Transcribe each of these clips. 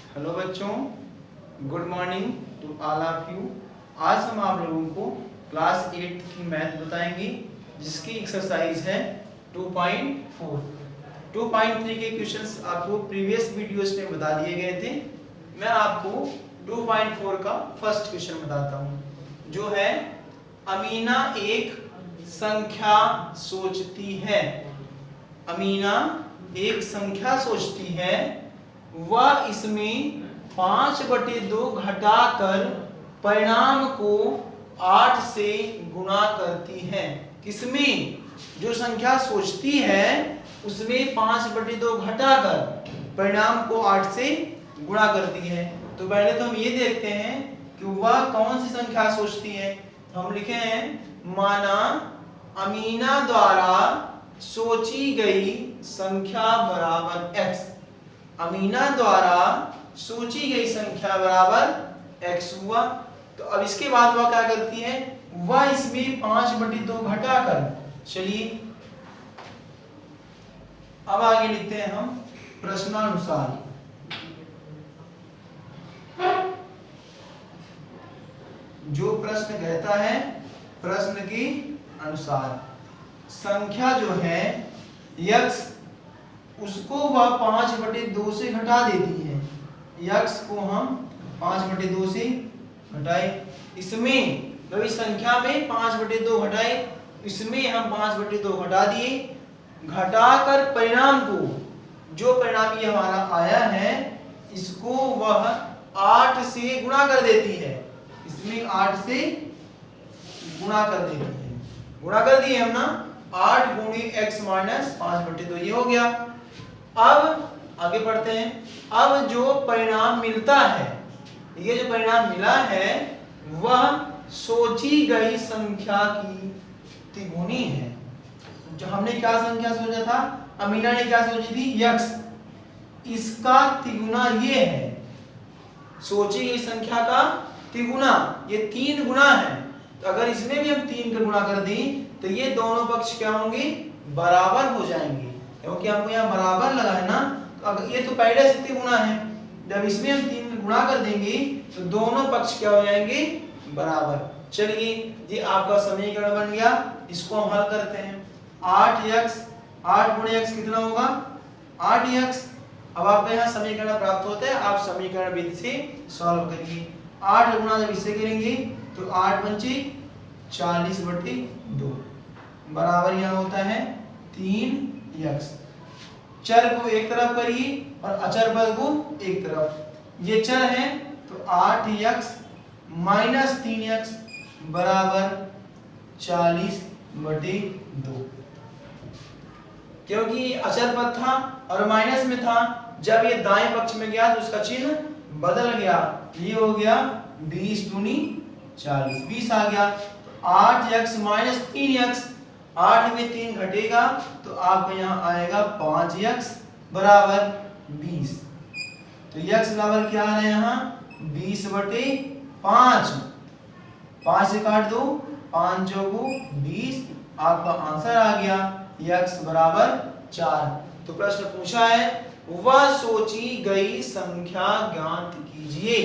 Hello बच्चों, good morning to all of you. आज हम आप लोगों को क्लास 8 की मैथ बताएंगे, जिसकी एक्सरसाइज है 2.4। 2.3 के क्वेश्चंस आपको प्रीवियस वीडियोस में बता दिए गए थे। मैं आपको 2.4 का फर्स्ट क्वेश्चन बताता हूँ, जो है अमीना एक संख्या सोचती है। अमीना एक संख्या सोचती है, वह इसमें 5/2 घटाकर परिणाम को 8 से गुणा करती है। किसमें? जो संख्या सोचती है उसमें 5/2 घटाकर परिणाम को 8 से गुणा करती है। तो पहले तो हम ये देखते हैं कि वह कौन सी संख्या सोचती है। हम लिखे हैं, माना अमीना द्वारा सोची गई संख्या बराबर x। अमीना द्वारा सोची गई संख्या बराबर x हुआ। तो अब इसके बाद वह क्या करती है? वह इसमें 5/2 घटाकर, चलिए अब आगे लिखते हैं हम प्रश्नानुसार। जो प्रश्न कहता है, प्रश्न के अनुसार संख्या जो है x, उसको वह 5/2 से घटा देती है। x को हम 5/2 से घटाए, इसमें इस संख्या में 5/2 घटाए, इसमें हम 5/2 घटा दिए। घटाकर परिणाम को, जो परिणाम ये हमारा आया है, इसको वह 8 से गुणा कर देती है। इसमें 8 से गुणा कर देती है। गुणा कर दिए हम ना, 8 गुणी x माइनस 5/2, ये हो गया। अब आगे बढ़ते हैं। अब जो परिणाम मिलता है, ये जो परिणाम मिला है, वह सोची गई संख्या की तिगुनी है। जो हमने क्या संख्या सोचा था? अमीना ने क्या सोची थी? x। इसका तिगुना ये है, सोची गई संख्या का तिगुना, ये 3 गुना है। तो अगर इसमें भी हम 3 का गुणा कर दें तो ये दोनों पक्ष क्या होंगे? बराबर हो जाएंगे, क्योंकि हमको यहाँ बराबर लगा है ना। तो अगर ये तो पहले से तिगुना है, जब इसमें हम 3 गुणा कर देंगे तो दोनों पक्ष क्या हो जाएंगे? बराबर। चलिए, ये आपका समीकरण बन गया। इसको हम हल करते हैं। 8x, 8 गुणे x कितना होगा? 8x। अब आपको यहाँ समीकरण प्राप्त होता है, आप समीकरण विधि से सॉल्व करिए। 8 गुणा जब इससे करेंगे तो 8 पंचे 40/2 बराबर यहाँ होता है 3x। चर को एक तरफ करिए और अचर पद को एक तरफ। ये चर है तो 8x माइनस 3x बराबर 40/2। क्योंकि अचर पद था और माइनस में था, जब ये दाएं पक्ष में गया तो उसका चिन्ह बदल गया। ये हो गया 20 दूनी 40, 20 आ गया। तो 8x माइनस 3x, 8 में 3 घटेगा तो आपको यहाँ आएगा 5x बराबर 20। तो x बराबर क्या आ रहा है यहाँ? 20/5। 5 से काट दो, 5 चौको 20, आपका आंसर आ गया x बराबर 4। तो प्रश्न पूछा है, वह सोची गई संख्या ज्ञात कीजिए।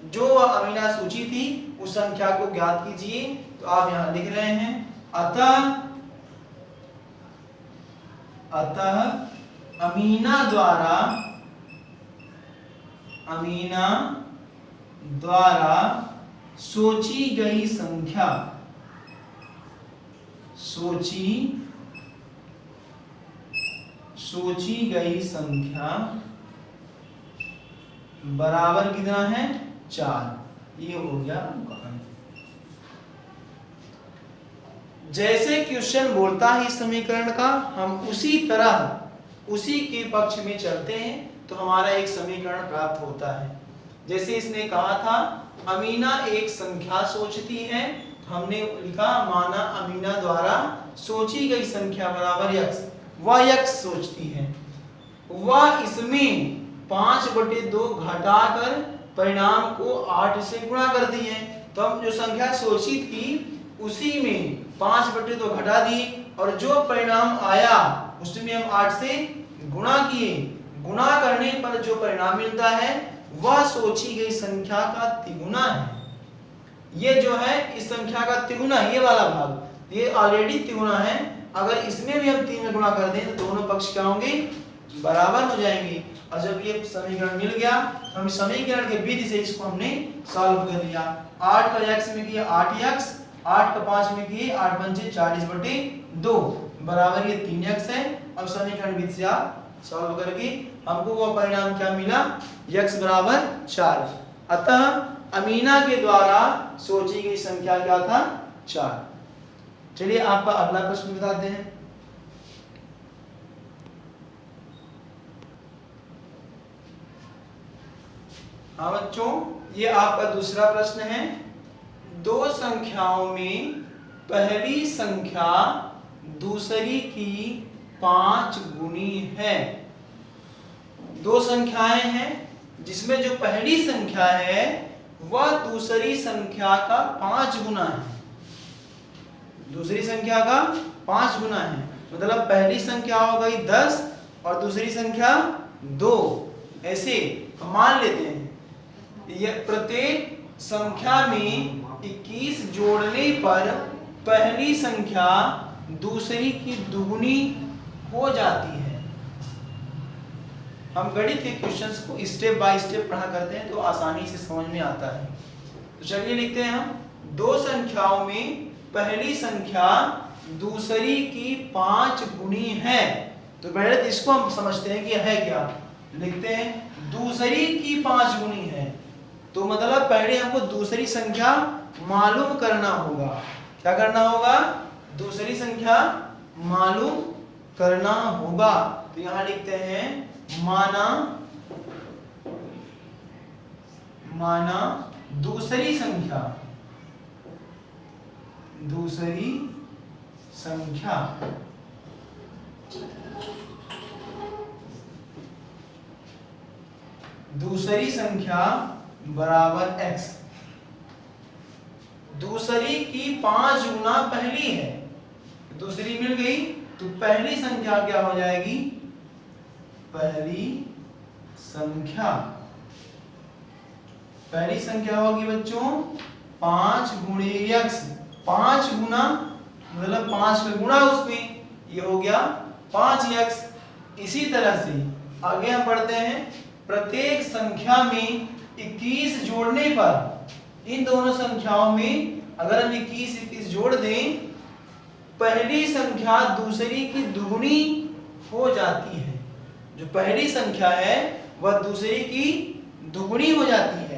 जो अमीना सोची थी उस संख्या को ज्ञात कीजिए। तो आप यहां लिख रहे हैं, अतः अमीना द्वारा सोची गई संख्या, सोची गई संख्या बराबर कितना है? 4। ये हो गया। जैसे क्वेश्चन बोलता है इस समीकरण का, हम उसी तरह उसी के पक्ष में चलते हैं तो हमारा एक समीकरण प्राप्त होता है। जैसे इसने कहा था अमीना एक संख्या सोचती है, तो हमने लिखा माना अमीना द्वारा सोची गई संख्या बराबर x। वह x सोचती है, वह इसमें 5/2 घटाकर परिणाम को 8 से गुणा करती है। तो हम जो संख्या सोची थी उसी में 5/2 घटा दी, और जो परिणाम आया उसमें हम 8 से गुणा किए। गुणा करने पर जो परिणाम मिलता है वह सोची गई संख्या का तिगुना है। ये जो है इस संख्या का तिगुना, ये वाला भाग ये ऑलरेडी तिगुना है। अगर इसमें भी हम 3 में गुणा कर दें तो दोनों पक्ष क्या होंगे, बराबर हो जाएंगे। और जब ये समीकरण मिल गया हम समीकरण के विधि से इसको हमने सॉल्व कर लिया। 8 का x में किया 8x, 8 का 5 में किए 8 पंचे 40/2 बराबर ये 3x है। अब समीकरण विधि से आप सॉल्व करके हमको वो परिणाम क्या मिला, x बराबर 4। अतः अमीना के द्वारा सोची गई संख्या क्या था, 4। चलिए आपका अगला प्रश्न बताते हैं। हाँ बच्चों, ये आपका दूसरा प्रश्न है। दो संख्याओं में पहली संख्या दूसरी की 5 गुनी है। दो संख्याएं हैं जिसमें जो पहली संख्या है वह दूसरी संख्या का 5 गुना है। दूसरी संख्या का 5 गुना है, मतलब पहली संख्या हो गई 10 और दूसरी संख्या 2। ऐसे मान लेते हैं यह प्रत्येक संख्या में 21 जोड़ने पर पहली संख्या दूसरी की दुगुनी हो जाती है। हम गणित के क्वेश्चंस को स्टेप बाय स्टेप पढ़ा करते हैं तो आसानी से समझ में आता है। तो चलिए लिखते हैं हम, दो संख्याओं में पहली संख्या दूसरी की 5 गुनी है। तो पहले इसको हम समझते हैं कि है क्या। लिखते हैं दूसरी की 5 गुनी है, तो मतलब पहले हमको दूसरी संख्या मालूम करना होगा। क्या करना होगा, दूसरी संख्या मालूम करना होगा। तो यहां लिखते हैं माना दूसरी संख्या बराबर x। दूसरी की 5 गुना पहली है, दूसरी मिल गई तो पहली संख्या क्या हो जाएगी, पहली संख्या होगी बच्चों 5 गुणे x। 5 गुना मतलब 5 का गुणा उसमें, ये हो गया 5x। इसी तरह से आगे हम पढ़ते हैं, प्रत्येक संख्या में 21 जोड़ने पर इन दोनों संख्याओं में अगर हम 21 जोड़ दें, पहली संख्या दूसरी की दुगुनी हो जाती है। जो पहली संख्या है वह दूसरी की दुगुनी हो जाती है।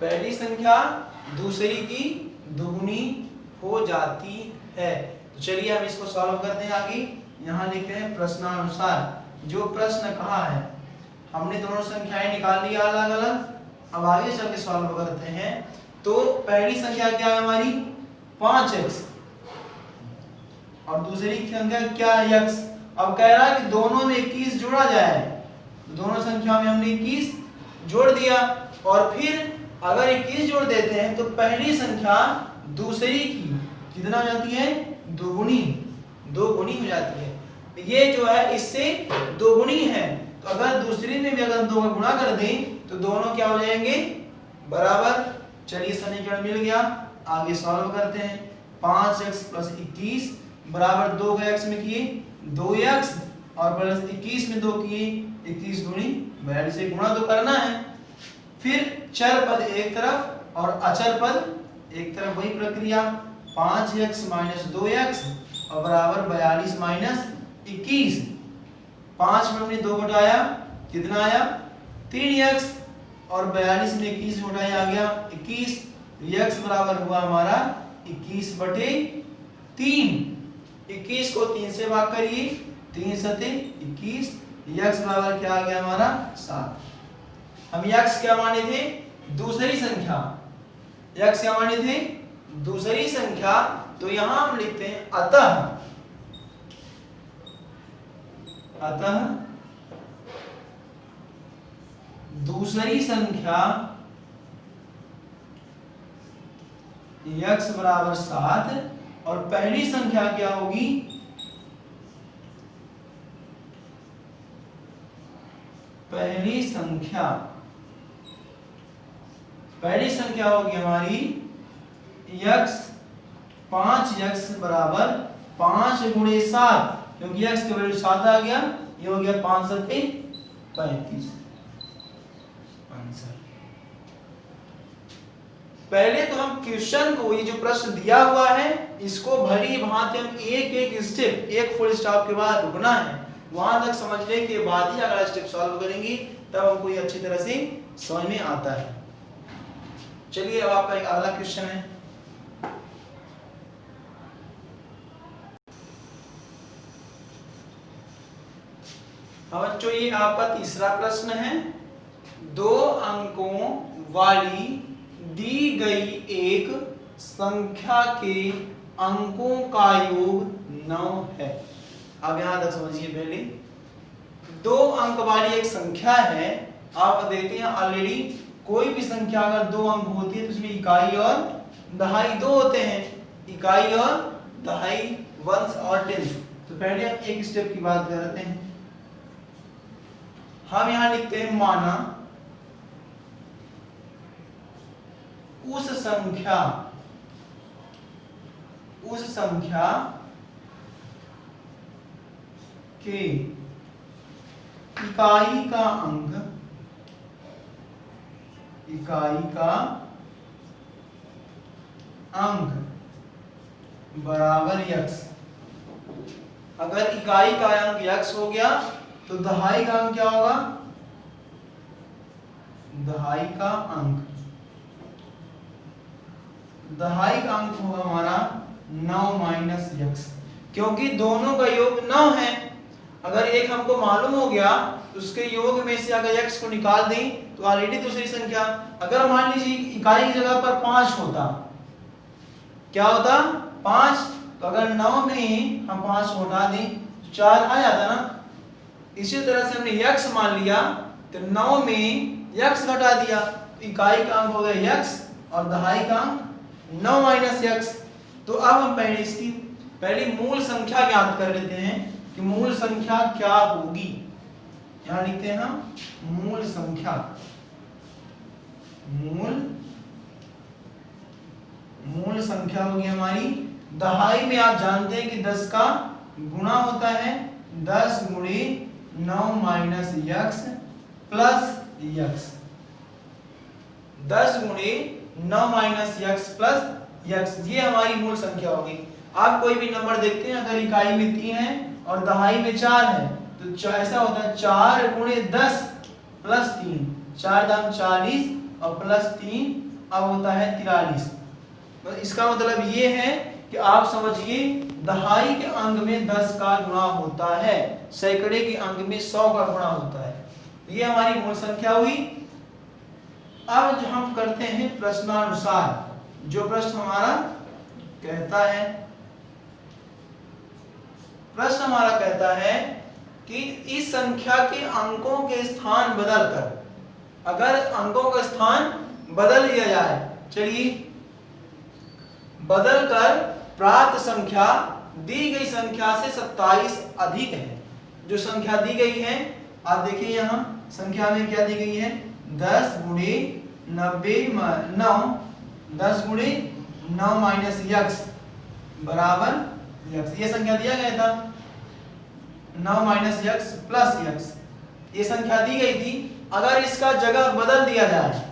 पहली संख्या दूसरी की दुगुनी हो जाती है। तो चलिए हम इसको सॉल्व करते हैं आगे। यहाँ लिखते हैं प्रश्नानुसार। जो प्रश्न कहा है हमने दोनों संख्याएं निकाल लिया अलग अलग, अब आगे चल के सॉल्व करते हैं। तो पहली संख्या क्या है हमारी 5x और दूसरी संख्या क्या है x। अब कह रहा है कि दोनों में 21 जोड़ा जाए, दोनों संख्या में हमने 21 जोड़ दिया और फिर अगर 21 जोड़ देते हैं तो पहली संख्या दूसरी की कितना हो जाती है, दो गुनी हो जाती है। ये जो है इससे दोगुनी है, तो अगर दूसरी में भी अगर 2 का गुणा कर दें तो दोनों क्या हो जाएंगे, बराबर। चलिए समीकरण मिल गया, आगे सॉल्व करते हैं। 5x + 21 बराबर 2 का x में किए 2x और प्लस 21 में 2 किए 21 दूनी 42 से गुणा तो करना है। फिर चर पद एक तरफ और अचर पद एक तरफ, वही प्रक्रिया। 5x - 2x और बराबर 42 - 21। 5 में हमने 2 घटाया, कितना आया 3x और 42 में 21 घटाया आ गया 21। x बराबर हुआ हमारा 21/3। 21 को 3 से भाग करिए, 3 सते 21। x बराबर क्या आ गया हमारा 7। हम x क्या माने थे, दूसरी संख्या। x क्या माने थे, दूसरी संख्या। तो यहां हम लिखते हैं अतः दूसरी संख्या x बराबर 7 और पहली संख्या क्या होगी, पहली संख्या होगी हमारी x 5x बराबर 5 गुणे 7, क्योंकि x की वैल्यू 7 आ गया, ये हो गया 5 7 35 आंसर। पहले तो हम क्वेश्चन को, ये जो प्रश्न दिया हुआ है, इसको भली भांति हम एक एक स्टेप, एक फुल स्टॉप के बाद रुकना है, वहां तक समझने के बाद ही अगला स्टेप सॉल्व करेंगे, तब हमको ये अच्छी तरह से समझ में आता है। चलिए अब आपका एक अगला क्वेश्चन है। हाँ बच्चों, ये आपका तीसरा प्रश्न है। 2 अंकों वाली दी गई एक संख्या के अंकों का योग 9 है। अब यहां तक समझिए। पहले 2 अंक वाली एक संख्या है, आप देखते हैं ऑलरेडी कोई भी संख्या अगर 2 अंक होती है तो उसमें इकाई और दहाई 2 होते हैं, इकाई और दहाई, वंस और टेंस। तो पहले हम एक स्टेप की बात करते हैं। हम यहां लिखते हैं माना उस संख्या के इकाई का अंक बराबर x। अगर इकाई का अंक x हो गया तो दहाई का अंक क्या होगा, दहाई का अंक होगा हमारा 9 माइनस x, क्योंकि दोनों का योग 9 है। अगर एक हमको मालूम हो गया तो उसके योग में से अगर x को निकाल दें तो ऑलरेडी दूसरी संख्या, अगर मान लीजिए इकाई की जगह पर 5 होता, क्या होता 5, तो अगर 9 में हम 5 को हटा दें तो 4 आ जाता ना। इसी तरह से हमने x मान लिया तो 9 में x घटा दिया, तो इकाई का अंक हो गया x और दहाई का अंक 9 माइनस x। तो अब हम पहले इसकी पहली मूल संख्या ज्ञात कर लेते हैं कि मूल संख्या क्या होगी। यहां लिखते हैं हम मूल संख्या होगी हमारी, दहाई में आप जानते हैं कि 10 का गुणा होता है, 10 गुणे 9 माइनस x प्लस x, 10 गुणे 9 माइनस x प्लस x, ये हमारी मूल संख्या होगी। आप कोई भी नंबर देखते हैं, अगर इकाई में 3 है और दहाई में 4 है तो ऐसा होता है 4 गुणे 10 प्लस 3, 4 दाम 40 और प्लस 3 अब होता है 43। तो इसका मतलब ये है कि आप समझिए दहाई के अंक में 10 का गुणा होता है, सैकड़े के अंक में 100 का गुणा होता है। तो ये हमारी मूल संख्या हुई। अब जो हम करते हैं प्रश्नानुसार, जो प्रश्न हमारा कहता है, प्रश्न हमारा कहता है कि इस संख्या के अंकों के स्थान बदलकर, अगर अंकों का स्थान बदल दिया जाए, चलिए बदलकर प्राप्त संख्या दी गई संख्या से 27 अधिक है। जो संख्या दी गई है आप देखिए यहां संख्या में क्या दी गई है, 10 गुणे 9, 10 गुणे 9 माइनस x बराबर x, ये संख्या दिया गया था 9 माइनस x प्लस x, ये संख्या दी गई थी। अगर इसका जगह बदल दिया जाए,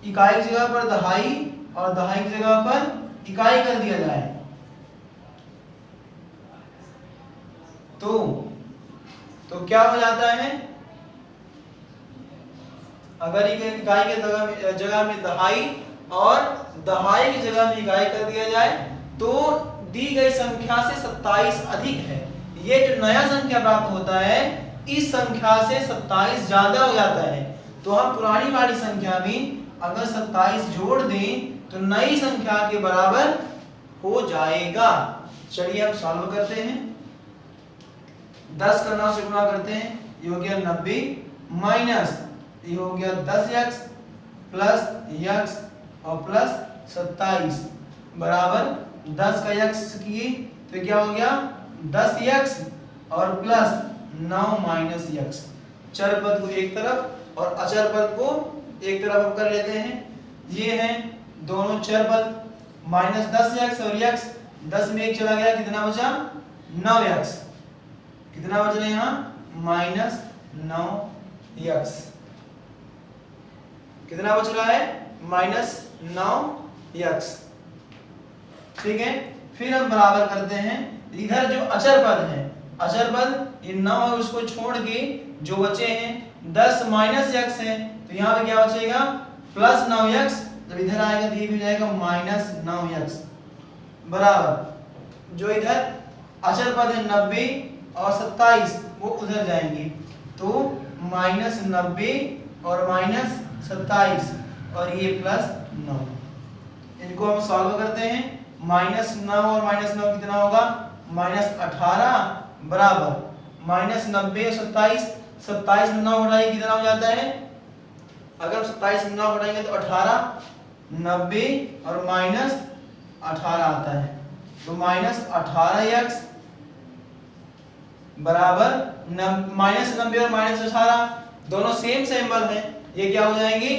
इकाई की जगह पर दहाई और दहाई की जगह पर इकाई कर दिया जाए, तो क्या हो जाता है, अगर इकाई के जगह में दहाई और दहाई की जगह में इकाई कर दिया जाए तो दी गई संख्या से 27 अधिक है। ये जो नया संख्या प्राप्त होता है इस संख्या से 27 ज्यादा हो जाता है, तो हम पुरानी वाली संख्या में अगर 27 जोड़ दें तो नई संख्या के बराबर हो जाएगा। चलिए हम सॉल्व करते हैं। 10 का 9 से गुणा करते हैं, ये हो गया 90 माइनस ये हो गया 10x प्लस x और प्लस 27 बराबर 10 का x किए तो क्या हो गया 10x और प्लस 9 माइनस x। चर पद को एक तरफ और अचर पद को एक तरफ हम कर लेते हैं। ये हैं दोनों चर पद, माइनस 10x और x, 10 में एक चला गया, कितना बचा 9x। कितना बच रहा है यहाँ माइनस 9x। कितना बच रहा है माइनस 9x। ठीक है, फिर हम बराबर करते हैं इधर जो अचर पद है, अचर पद ये 9 है उसको छोड़ के जो बचे हैं 10 माइनस x है, तो यहाँ पे क्या बचेगा प्लस 9x। जब इधर आएगा तो ये भी हो जाएगा माइनस 9x बराबर जो इधर अचर पद है 90 और 27 वो उधर जाएंगे तो माइनस 90 और माइनस 27 और ये प्लस 9। इनको हम सॉल्व करते हैं। माइनस 9 और माइनस 9 कितना होगा माइनस 18 बराबर माइनस 90 और 27, 27 में 9 घटाएंगे कितना हो जाता है, अगर 27 में 9 घटाएंगे तो 18, 90 और माइनस 18 आता है तो माइनस 18x बराबर माइनस 90 और माइनस 18 दोनों सेम सिंबल है, ये क्या हो जाएंगे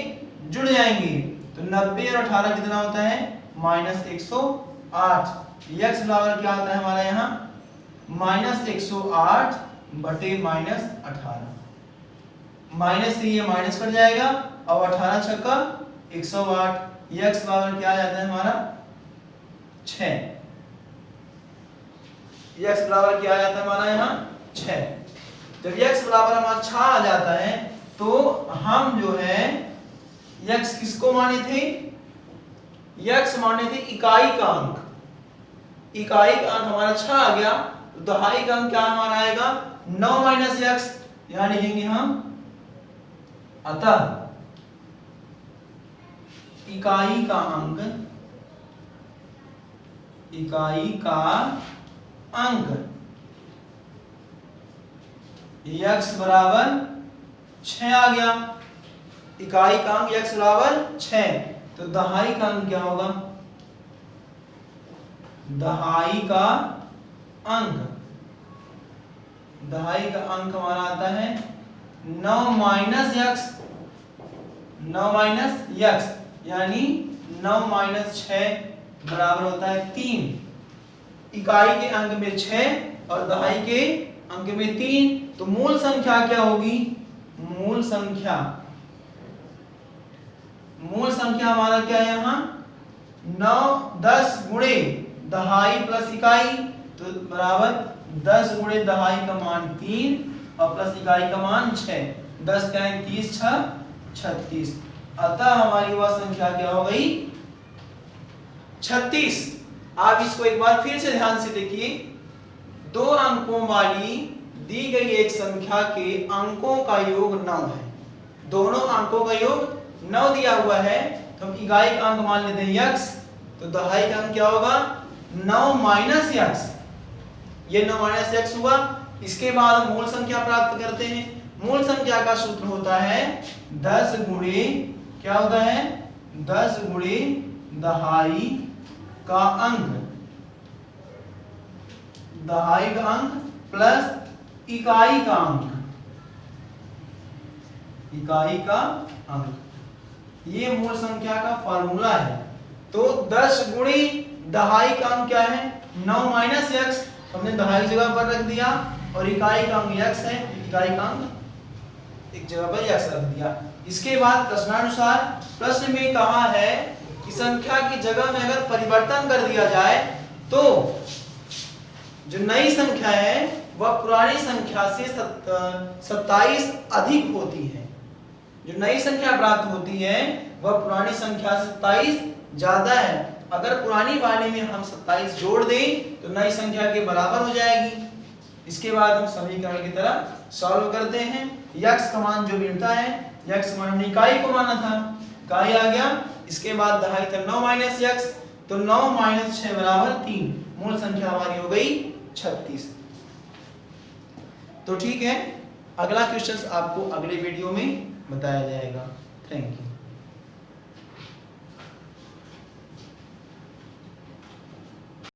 जुड़ जाएंगे तो 90 और 18 कितना होता है माइनस 108। x बराबर क्या आता है हमारा यहाँ माइनस 108 बटे माइनस 18। माइनस से ये माइनस कट जाएगा और 18 छक्का 108। x बराबर क्या आ जाता है हमारा 6। x बराबर क्या आ जाता है हमारा यहाँ 6। जब x बराबर हमारा 6 आ जाता है तो हम जो है x किसको माने थे, x माने थे इकाई का अंक। इकाई का अंक हमारा 6 आ गया तो दहाई का अंक क्या हमारा आएगा 9 माइनस x, यहां लिखेंगे हम अतः इकाई का अंक, इकाई का अंक x बराबर 6 आ गया। इकाई का अंक x बराबर 6 तो दहाई का अंक क्या होगा, दहाई का अंक, दहाई का अंक हमारा आता है 9 माइनस x, 9 माइनस x यानी 9 माइनस 6 बराबर होता है 3। इकाई के अंक में 6 और दहाई के अंक में 3 तो मूल संख्या क्या होगी, मूल संख्या, मूल संख्या हमारा क्या है यहाँ 9 10 गुणे दहाई प्लस इकाई तो बराबर 10 गुणे दहाई का मान 3 और प्लस इकाई का मान 6, 10 का 30 6 36। अतः हमारी वह संख्या क्या हो गई 36। आप इसको एक बार फिर से ध्यान से देखिए, दो अंकों वाली दी गई एक संख्या के अंकों का योग 9 है, दोनों अंकों का योग 9 दिया हुआ है तो हम इकाई का अंक मान लेते हैं x, तो दहाई का अंक क्या होगा 9 माइनस x, ये 9 माइनस x हुआ। इसके बाद हम मूल संख्या प्राप्त करते हैं। मूल संख्या का सूत्र होता है 10 गुणे क्या होता है 10 गुणे दहाई का अंक, दहाई का अंक प्लस इकाई का अंक, इकाई का अंक, ये मूल संख्या का फार्मूला है। तो 10 गुणे दहाई का अंक क्या है 9 माइनस x, हमने दहाई जगह पर रख दिया और इकाई का अंक x है, इकाई का अंक एक जगह पर x रख दिया। इसके बाद प्रश्नानुसार प्रश्न में कहा है कि संख्या की जगह में अगर परिवर्तन कर दिया जाए तो जो नई संख्या है वह पुरानी संख्या से 27 अधिक होती है। जो नई संख्या प्राप्त होती है वह पुरानी संख्या से 27 ज्यादा है। अगर पुरानी वाली में हम 27 जोड़ दें तो नई संख्या के बराबर हो जाएगी। इसके बाद हम समीकरण की तरह सॉल्व करते हैं। x का मान जो मिलता है, x मान हमने इकाई को माना था, इकाई आ गया। इसके बाद दहाई था 9 माइनस x, तो 9 माइनस 6 बराबर 3, मूल संख्या हमारी हो गई 36। तो ठीक है, अगला क्वेश्चन आपको अगले वीडियो में बताया जाएगा। Thank you.